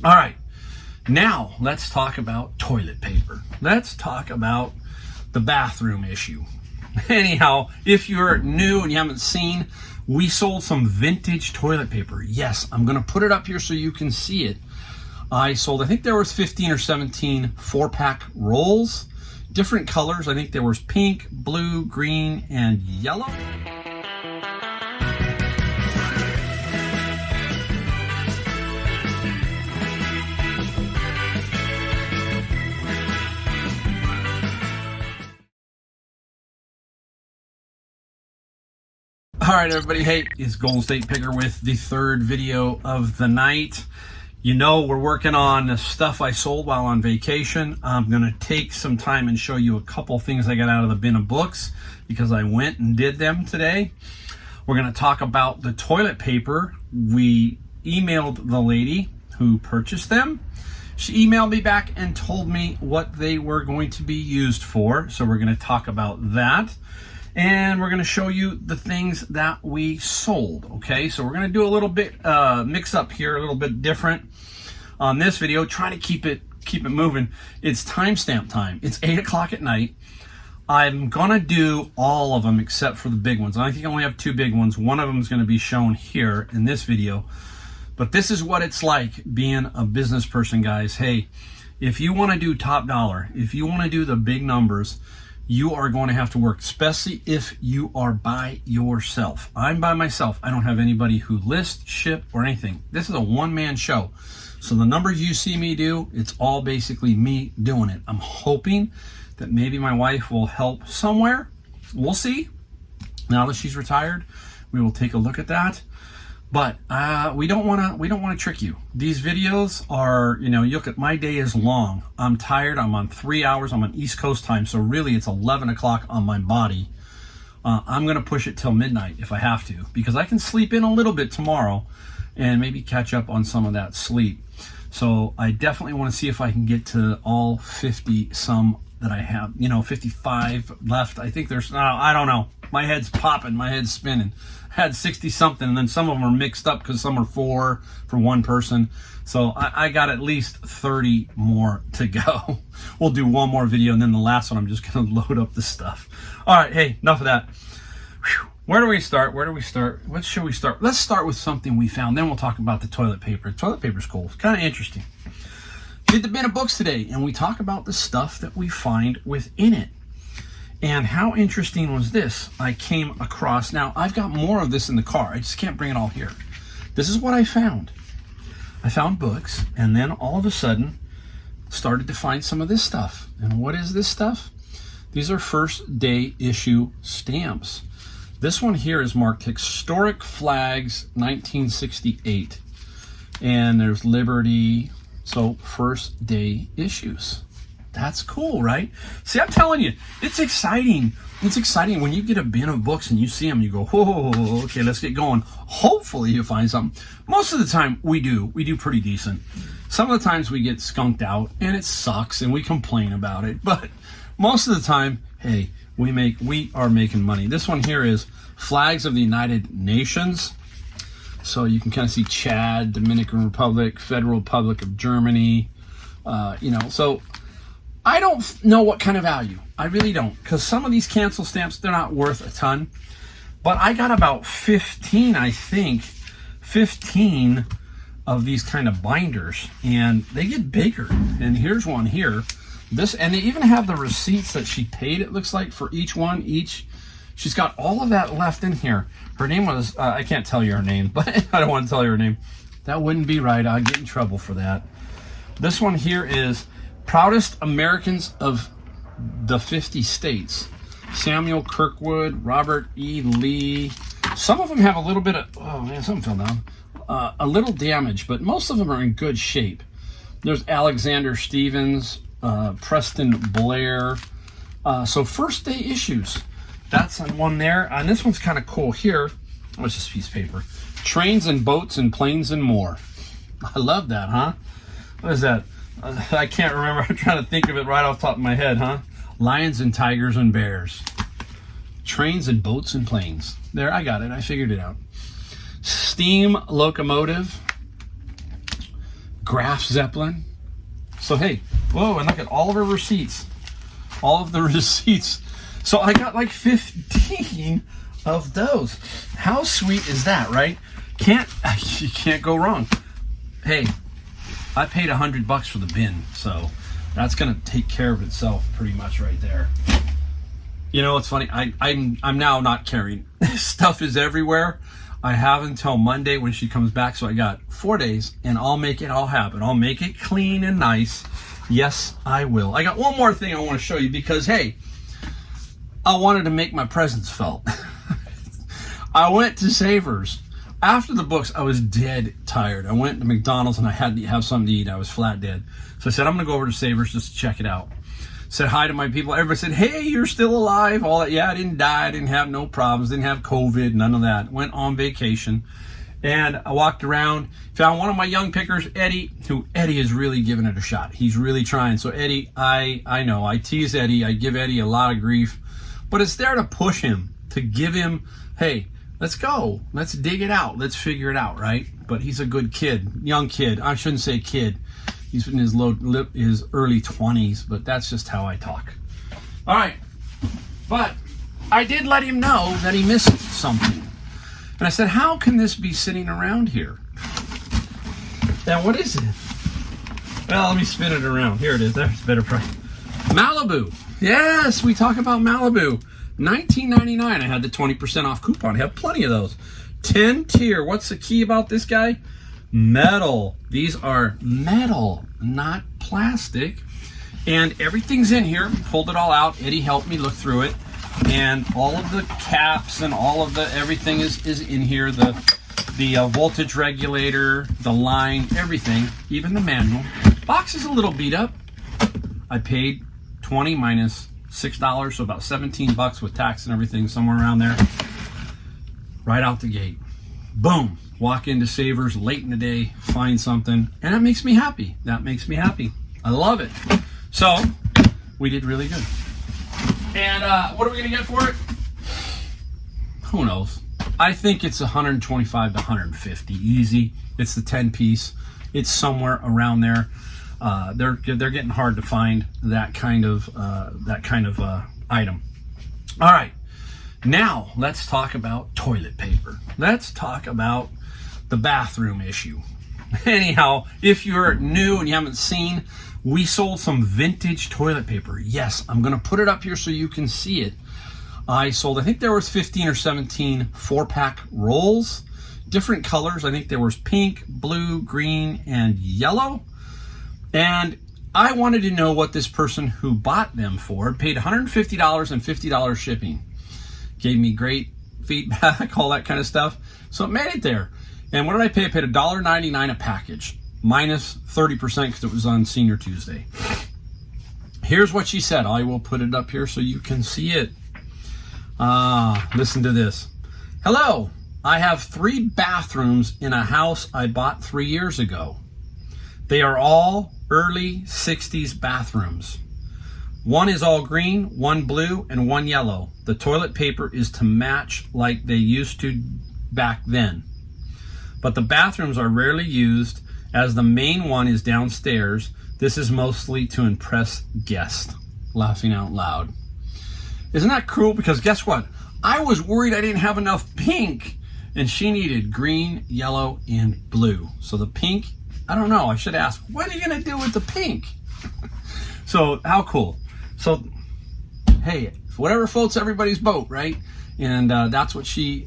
All right, now let's talk about toilet paper. Let's talk about the bathroom issue. Anyhow, if you're new and you haven't seen, we sold some vintage toilet paper. Yes, I'm going to put it up here so you can see it. I sold, I think there was 15 or 17 4-pack rolls, different colors. I think there was pink, blue, green, and yellow. All right, everybody. Hey, it's Golden State Picker with the third video of the night. You know, we're working on the stuff I sold while on vacation. I'm going to take some time and show you a couple things I got out of the bin of books because I went and did them today. We're going to talk about the toilet paper. We emailed the lady who purchased them. She emailed me back and told me what they were going to be used for. So we're going to talk about that. And we're going to show you the things that we sold. Okay, so we're going to do a little bit mix up here, a little bit different on this video. Try to keep it moving. It's timestamp time. It's 8 o'clock at night. I'm going to do all of them except for the big ones. I think I only have 2 big ones. One of them is going to be shown here in this video. But this is what it's like being a business person, guys. Hey, if you want to do top dollar, if you want to do the big numbers, you are going to have to work, especially if you are by yourself. I'm by myself. I don't have anybody who lists, ship, or anything. This is a one-man show. So the numbers you see me do, it's all basically me doing it. I'm hoping that maybe my wife will help somewhere. We'll see. Now that she's retired, we will take a look at that. But we don't want to trick you. These videos are, you look at my day is long. I'm tired. I'm on 3 hours. I'm on East Coast time. So really it's 11 o'clock on my body. I'm going to push it till midnight if I have to, because I can sleep in a little bit tomorrow and maybe catch up on some of that sleep. So I definitely want to see if I can get to all 50 some that I have, 55 left. I think there's, I don't know. My head's popping. My head's spinning. I had 60 something, and then some of them are mixed up because some are 4 for one person. So I got at least 30 more to go. We'll do one more video, and then the last one I'm just going to load up the stuff. All right, hey, enough of that. Whew. Where do we start? What should we start? Let's start with something we found. Then we'll talk about the toilet paper. Toilet paper's cool. It's kind of interesting. Did the bin of books today, and we talk about the stuff that we find within it. And how interesting was this? I came across, now I've got more of this in the car. I just can't bring it all here. This is what I found. I found books, and then all of a sudden started to find some of this stuff. And what is this stuff? These are first day issue stamps. This one here is marked Historic Flags 1968. And there's Liberty. So first day issues. That's cool, right? See, I'm telling you, it's exciting. It's exciting when you get a bin of books and you see them, you go, whoa, okay, let's get going. Hopefully you find something. Most of the time we do pretty decent. Some of the times we get skunked out and it sucks and we complain about it. But most of the time, hey, we are making money. This one here is Flags of the United Nations. So you can kind of see Chad, Dominican Republic, Federal Republic of Germany, so I don't know what kind of value. I really don't, because some of these cancel stamps, they're not worth a ton. But I got about 15, I think, 15 of these kind of binders, and they get bigger. And here's one here. And they even have the receipts that she paid, it looks like, for each one. She's got all of that left in here. Her name was, I can't tell you her name, but I don't want to tell you her name. That wouldn't be right. I'd get in trouble for that. This one here is Proudest Americans of the 50 States. Samuel Kirkwood, Robert E. Lee. Some of them have a little bit of, oh man, something fell down. A little damage, but most of them are in good shape. There's Alexander Stevens, Preston Blair. So first day issues. That's on one there. And this one's kind of cool here. What's this piece of paper? Trains and Boats and Planes and More. I love that, huh? What is that? I can't remember. I'm trying to think of it right off the top of my head, huh? Lions and Tigers and Bears. Trains and Boats and Planes. There, I got it. I figured it out. Steam Locomotive. Graf Zeppelin. So hey, whoa, and look at all of her receipts. All of the receipts. So I got like 15 of those. How sweet is that, right? You can't go wrong. Hey, I paid $100 for the bin, so that's gonna take care of itself pretty much right there. You know, it's funny. I'm now not carrying. This stuff is everywhere. I have until Monday when she comes back, so I got 4 days, and I'll make it all happen. I'll make it clean and nice. Yes, I will. I got one more thing I want to show you because, hey, I wanted to make my presence felt. I went to Savers. After the books, I was dead tired. I went to McDonald's and I had to have something to eat. I was flat dead. So I said, I'm going to go over to Savers just to check it out. Said hi to my people. Everybody said, hey, you're still alive. All that. Yeah, I didn't die. I didn't have no problems. Didn't have COVID. None of that. Went on vacation. And I walked around, found one of my young pickers, Eddie, who Eddie is really giving it a shot. He's really trying. So Eddie, I know, I tease Eddie. I give Eddie a lot of grief. But it's there to push him, to give him, hey, let's go. Let's dig it out. Let's figure it out, right? But he's a good kid, young kid. I shouldn't say kid. He's in his early 20s, but that's just how I talk. All right. But I did let him know that he missed something. And I said, how can this be sitting around here? Now, what is it? Well, let me spin it around. Here it is. There's better price. Malibu. Yes, we talk about Malibu. $19.99. I had the 20% off coupon. I have plenty of those. 10 tier. What's the key about this guy? Metal. These are metal, not plastic. And everything's in here. Pulled it all out. Eddie helped me look through it. And all of the caps and all of the everything is in here. The voltage regulator, the line, everything, even the manual. Box is a little beat up. I paid $20 minus $6, so about $17 with tax and everything, somewhere around there. Right out the gate. Boom. Walk into Savers late in the day, find something, and that makes me happy. That makes me happy. I love it. So, we did really good. And what are we going to get for it? Who knows? I think it's 125 to 150, easy. It's the 10-piece. It's somewhere around there. They're getting hard to find that kind of item. All right, now let's talk about toilet paper. Let's talk about the bathroom issue. Anyhow, if you're new and you haven't seen, we sold some vintage toilet paper. Yes, I'm going to put it up here so you can see it. I sold, I think there was 15 or 17 4-pack rolls, different colors. I think there was pink, blue, green, and yellow. And I wanted to know what this person who bought them for paid $150 and $50 shipping. Gave me great feedback, all that kind of stuff. So it made it there. And what did I pay? I paid $1.99 a package, minus 30% because it was on Senior Tuesday. Here's what she said. I will put it up here so you can see it. Listen to this. Hello, I have 3 bathrooms in a house I bought 3 years ago. They are all early 60s bathrooms. One is all green, one blue, and one yellow. The toilet paper is to match like they used to back then. But the bathrooms are rarely used as the main one is downstairs. This is mostly to impress guests. Laughing out loud. Isn't that cruel? Because guess what? I was worried I didn't have enough pink, and she needed green, yellow, and blue. So the pink, I don't know. I should ask, what are you going to do with the pink? So how cool. So, hey, whatever floats everybody's boat, right? And that's what she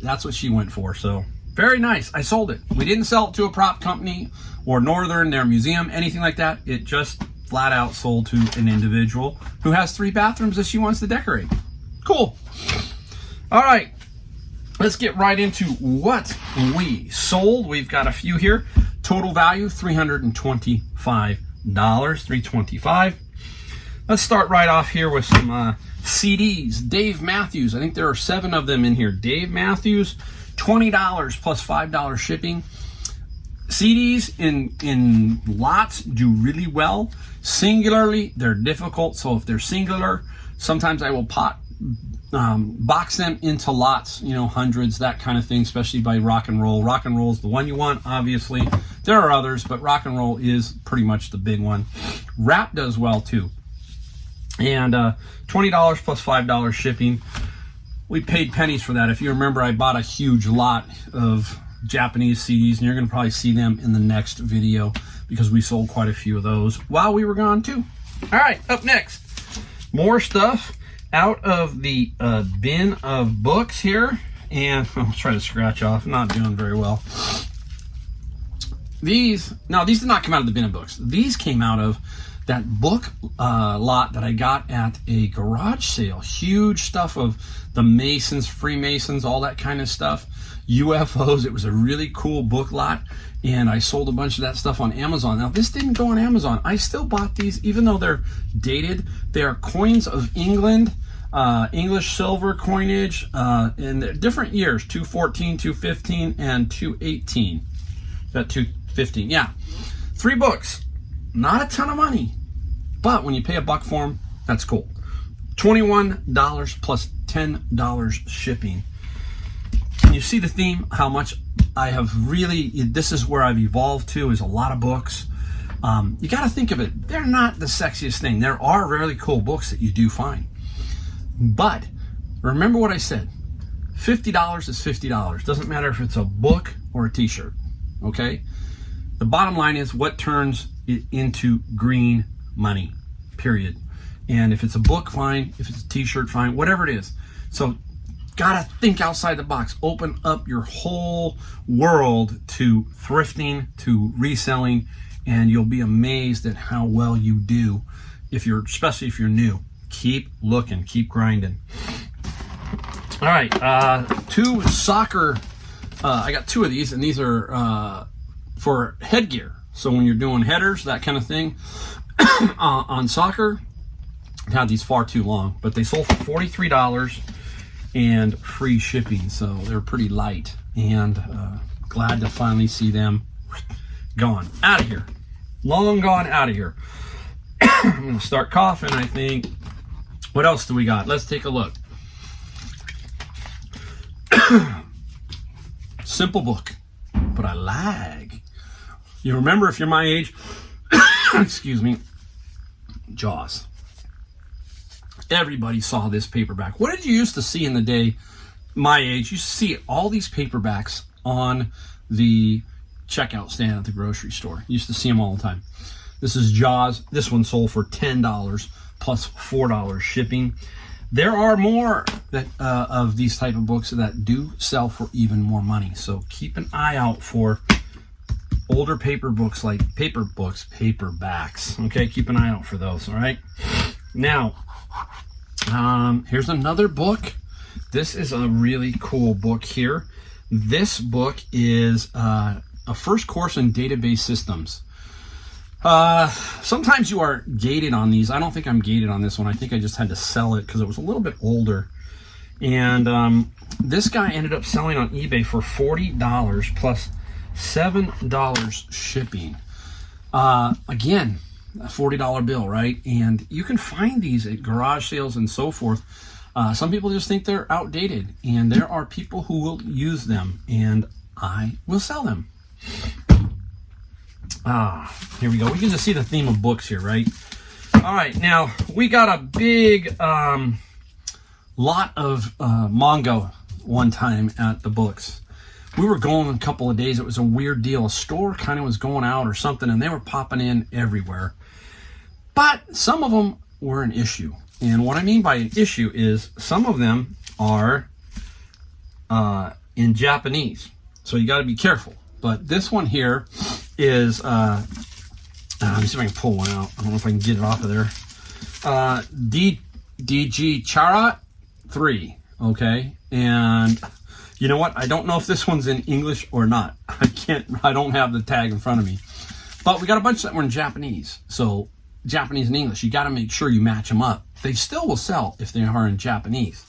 went for. So very nice. I sold it. We didn't sell it to a prop company or Northern, their museum, anything like that. It just flat out sold to an individual who has 3 bathrooms that she wants to decorate. Cool. All right. Let's get right into what we sold. We've got a few here. Total value, $325. $325. Let's start right off here with some CDs. Dave Matthews. I think there are 7 of them in here. Dave Matthews, $20 plus $5 shipping. CDs in lots do really well. Singularly, they're difficult. So if they're singular, sometimes I will box them into lots, hundreds, that kind of thing, especially by rock and roll. Rock and roll is the one you want, obviously. There are others, but rock and roll is pretty much the big one. Rap does well too. And $20 plus $5 shipping. We paid pennies for that. If you remember, I bought a huge lot of Japanese CDs, and you're going to probably see them in the next video because we sold quite a few of those while we were gone too. All right, up next, more stuff out of the bin of books here. And I'll try to scratch off. I'm not doing very well. These did not come out of the bin of books. These came out of that book lot that I got at a garage sale. Huge stuff of the Masons, Freemasons, all that kind of stuff. UFOs. It was a really cool book lot, and I sold a bunch of that stuff on Amazon. Now, this didn't go on Amazon. I still bought these, even though they're dated. They are coins of England, English silver coinage, in different years, 214, 215, and 218. Is that 215? Yeah. 3 books. Not a ton of money, but when you pay $1 for them, that's cool. $21 plus $10 shipping. Can you see the theme? How much I have really, this is where I've evolved to, is a lot of books. You got to think of it. They're not the sexiest thing. There are really cool books that you do find. But remember what I said. $50 is $50. Doesn't matter if it's a book or a t-shirt. Okay? The bottom line is what turns it into green money, period. And if it's a book, fine. If it's a t-shirt, fine. Whatever it is. So gotta think outside the box. Open up your whole world to thrifting, to reselling, and you'll be amazed at how well you do, especially if you're new. Keep looking, keep grinding. All right, 2 soccer. I got 2 of these, and these are for headgear. So when you're doing headers, that kind of thing, on soccer, I had these far too long, but they sold for $43 and free shipping, so they're pretty light. And glad to finally see them gone out of here, long gone out of here. I'm gonna start coughing, I think. What else do we got? Let's take a look. Simple book, but I lag. You remember, if you're my age, excuse me, Jaws. Everybody saw this paperback. What did you used to see in the day, my age? You used to see all these paperbacks on the checkout stand at the grocery store. You used to see them all the time. This is Jaws. This one sold for $10 plus $4 shipping. There are more of these type of books that do sell for even more money. So keep an eye out for older paperbacks. Okay, keep an eye out for those. All right. Now, here's another book. This is a really cool book here. This book is a first course in database systems. Sometimes you are gated on these. I don't think I'm gated on this one. I think I just had to sell it because it was a little bit older. And this guy ended up selling on eBay for $40 plus $7 shipping. Again, a $40 bill, right? And you can find these at garage sales and so forth. Some people just think they're outdated, and there are people who will use them, and I will sell them. Here we go. We can just see the theme of books here, right? All right, now we got a big lot of manga one time at the books. We were going a couple of days. It was a weird deal. A store kind of was going out or something, and they were popping in everywhere. But some of them were an issue. And what I mean by an issue is some of them are in Japanese. So you got to be careful. But this one here is, let me see if I can pull one out. I don't know if I can get it off of there. DG Charat 3, okay? And you know what? I don't know if this one's in English or not. I don't have the tag in front of me. But we got a bunch that were in Japanese. So Japanese and English, you got to make sure you match them up. They still will sell if they are in Japanese.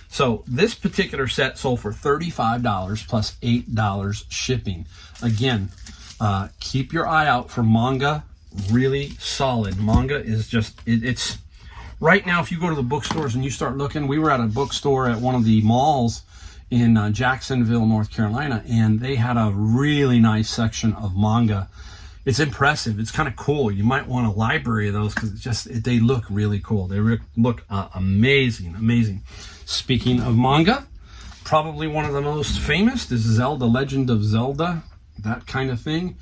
So this particular set sold for $35 plus $8 shipping. Again, keep your eye out for manga. Really solid. Manga is just, it's right now, if you go to the bookstores and you start looking, we were at a bookstore at one of the malls in Jacksonville, North Carolina, and they had a really nice section of manga. It's impressive. It's kind of cool. You might want a library of those because they look really cool. They look amazing, amazing. Speaking of manga, probably one of the most famous is Zelda, Legend of Zelda, that kind of thing.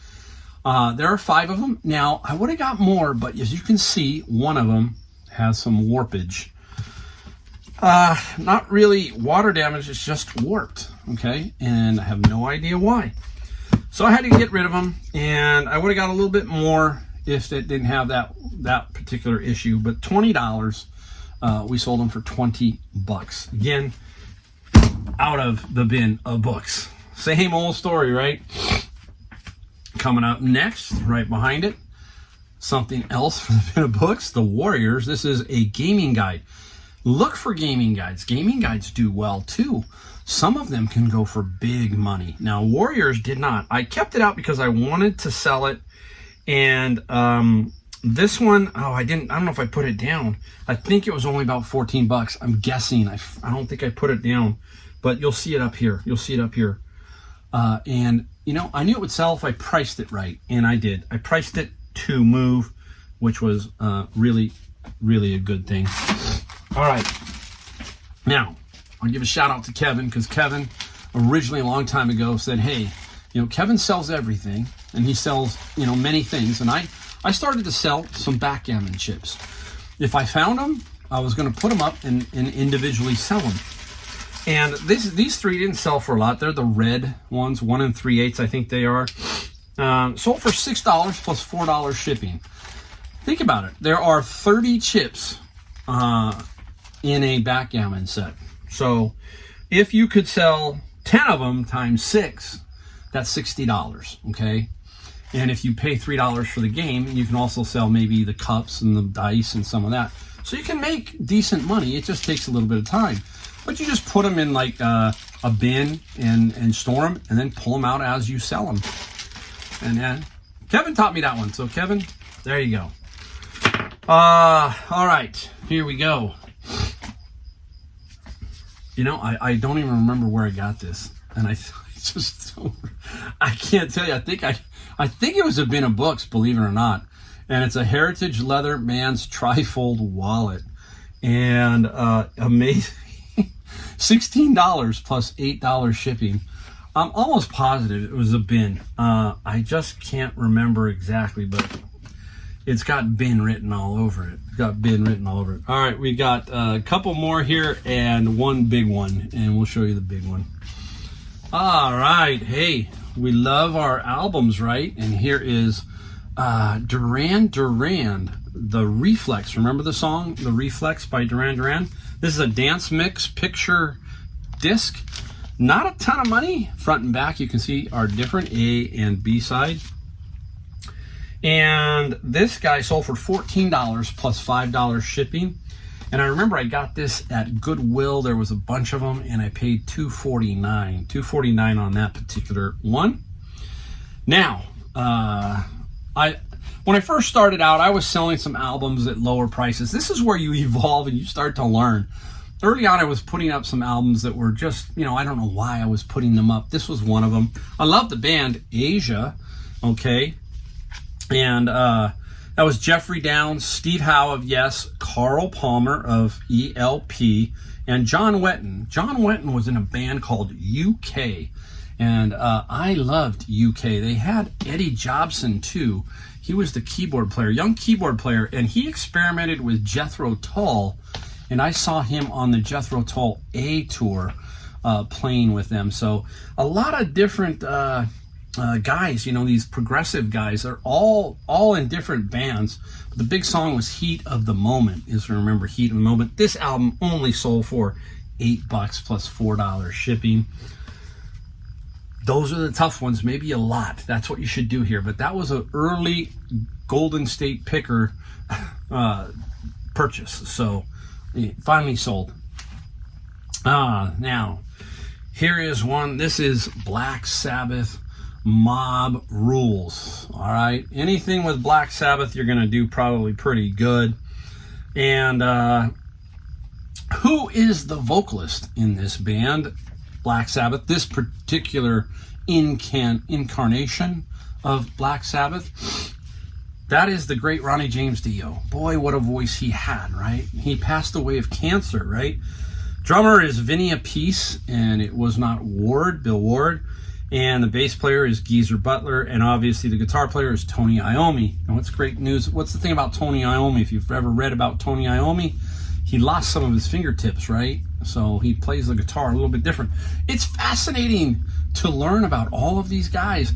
There are 5 of them. Now, I would have got more, but as you can see, one of them has some warpage. Not really water damage, it's just warped, okay? And I have no idea why. So I had to get rid of them, and I would have got a little bit more if it didn't have that particular issue. But $20, we sold them for 20 bucks. Again, out of the bin of books. Same old story, right? Coming up next, right behind it, something else from the bin of books, The Warriors. This is a gaming guide. Look for gaming guides. Gaming guides do well too. Some of them can go for big money. Now, Warriors did not. I kept it out because I wanted to sell it. And this one, I don't know if I put it down. I think it was only about 14 bucks. I'm guessing. I don't think I put it down. But you'll see it up here. You'll see it up here. And, you know, I knew it would sell if I priced it right. And I did. I priced it to move, which was really, really a good thing. All right. Now, I'll give a shout out to Kevin, because Kevin originally a long time ago said, hey, you know, Kevin sells everything, and he sells, you know, many things. And I started to sell some backgammon chips. If I found them, I was going to put them up and individually sell them. And these 3 didn't sell for a lot. They're the red ones, 1 3/8, I think they are. Sold for $6 plus $4 shipping. Think about it. There are 30 chips in a backgammon set. So if you could sell 10 of them times 6, that's $60, okay? And if you pay $3 for the game, you can also sell maybe the cups and the dice and some of that. So you can make decent money. It just takes a little bit of time. But you just put them in like a bin and store them, and then pull them out as you sell them. And then Kevin taught me that one. So Kevin, there you go. All right, here we go. You know, I don't even remember where I got this, and I can't tell you. I think it was a bin of books, believe it or not, and it's a Heritage Leather Man's Trifold wallet, and amazing, $16 plus $8 shipping. I'm almost positive it was a bin. I just can't remember exactly, but it's got bin written all over it. All right, we got a couple more here and one big one, and we'll show you the big one. All right, hey, we love our albums, right? And here is Duran Duran, The Reflex. Remember the song, The Reflex by Duran Duran? This is a dance mix picture disc. Not a ton of money. Front and back, you can see, are different, A and B side. And this guy sold for $14 plus $5 shipping. And I remember I got this at Goodwill. There was a bunch of them, and I paid $2.49 on that particular one. Now, when I first started out, I was selling some albums at lower prices. This is where you evolve and you start to learn. Early on, I was putting up some albums that were just, you know, I don't know why I was putting them up. This was one of them. I love the band Asia, okay? And that was Jeffrey Downs, Steve Howe of Yes, Carl Palmer of ELP, and John Wetton. John Wetton was in a band called UK, and I loved UK. They had Eddie Jobson too. He was the keyboard player, young keyboard player, and he experimented with Jethro Tull, and I saw him on the Jethro Tull A tour playing with them. So a lot of different guys, you know, these progressive guys are all in different bands. But the big song was Heat of the Moment, is remember Heat of the Moment. This album only sold for $8 plus $4 shipping. Those are the tough ones, maybe a lot. That's what you should do here. But that was an early Golden State Picker purchase. So it finally sold. Now, here is one. This is Black Sabbath Mob Rules. All right, anything with Black Sabbath you're gonna do probably pretty good. And who is the vocalist in this band? Black Sabbath, this particular incarnation of Black Sabbath. That is the great Ronnie James Dio. Boy, what a voice he had, right? He passed away of cancer, right? Drummer is Vinny Appice, and it was not Ward, Bill Ward. And the bass player is Geezer Butler, and obviously the guitar player is Tony Iommi. And what's great news, what's the thing about Tony Iommi? If you've ever read about Tony Iommi, he lost some of his fingertips, right? So he plays the guitar a little bit different. It's fascinating to learn about all of these guys.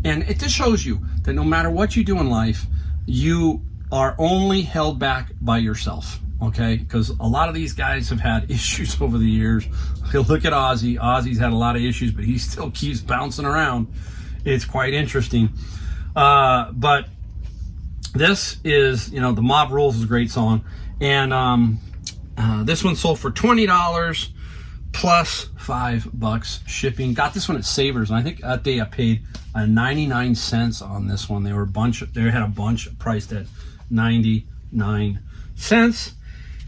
And it just shows you that no matter what you do in life, you are only held back by yourself, okay? Because a lot of these guys have had issues over the years. Look at Ozzy. Ozzy's had a lot of issues, but he still keeps bouncing around. It's quite interesting. But this is, you know, The Mob Rules is a great song. And this one sold for $20 plus $5 shipping. Got this one at Savers, and I think that day I paid 99 cents on this one. They had a bunch priced at 99 cents.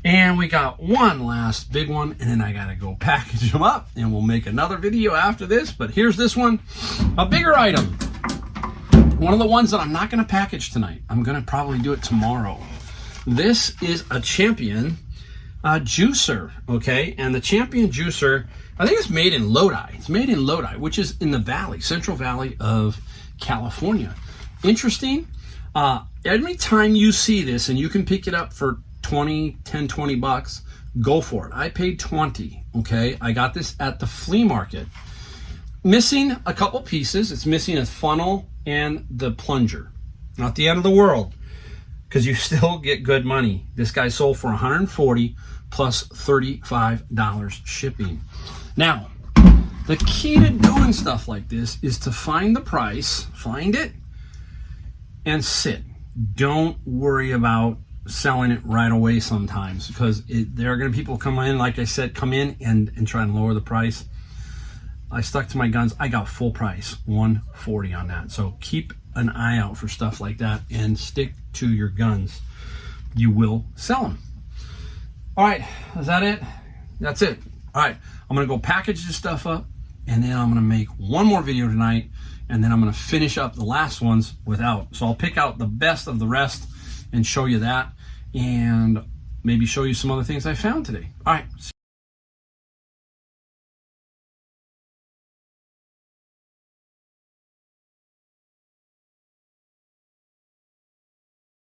And we got one last big one, and then I gotta go package them up, and we'll make another video after this. But here's this one, a bigger item. One of the ones that I'm not gonna package tonight. I'm gonna probably do it tomorrow. This is a Champion juicer, okay? And the Champion juicer, I think it's made in Lodi. It's made in Lodi, which is in the valley, Central Valley of California. Interesting. Every time you see this, and you can pick it up for 20 bucks, go for it. I paid 20, okay? I got this at the flea market. Missing a couple pieces. It's missing a funnel and the plunger. Not the end of the world, because you still get good money. This guy sold for $140 plus $35 shipping. Now, the key to doing stuff like this is to find the price, find it, and sit. Don't worry about selling it right away sometimes, because there are going to be people come in, like I said, come in and try and lower the price. I stuck to my guns. I got full price, $140 on that. So keep an eye out for stuff like that and stick to your guns. You will sell them. All right, is that it? That's it. All right, I'm gonna go package this stuff up, and then I'm gonna make one more video tonight, and then I'm gonna finish up the last ones without. So I'll pick out the best of the rest and show you that, and maybe show you some other things I found today. All right, see you.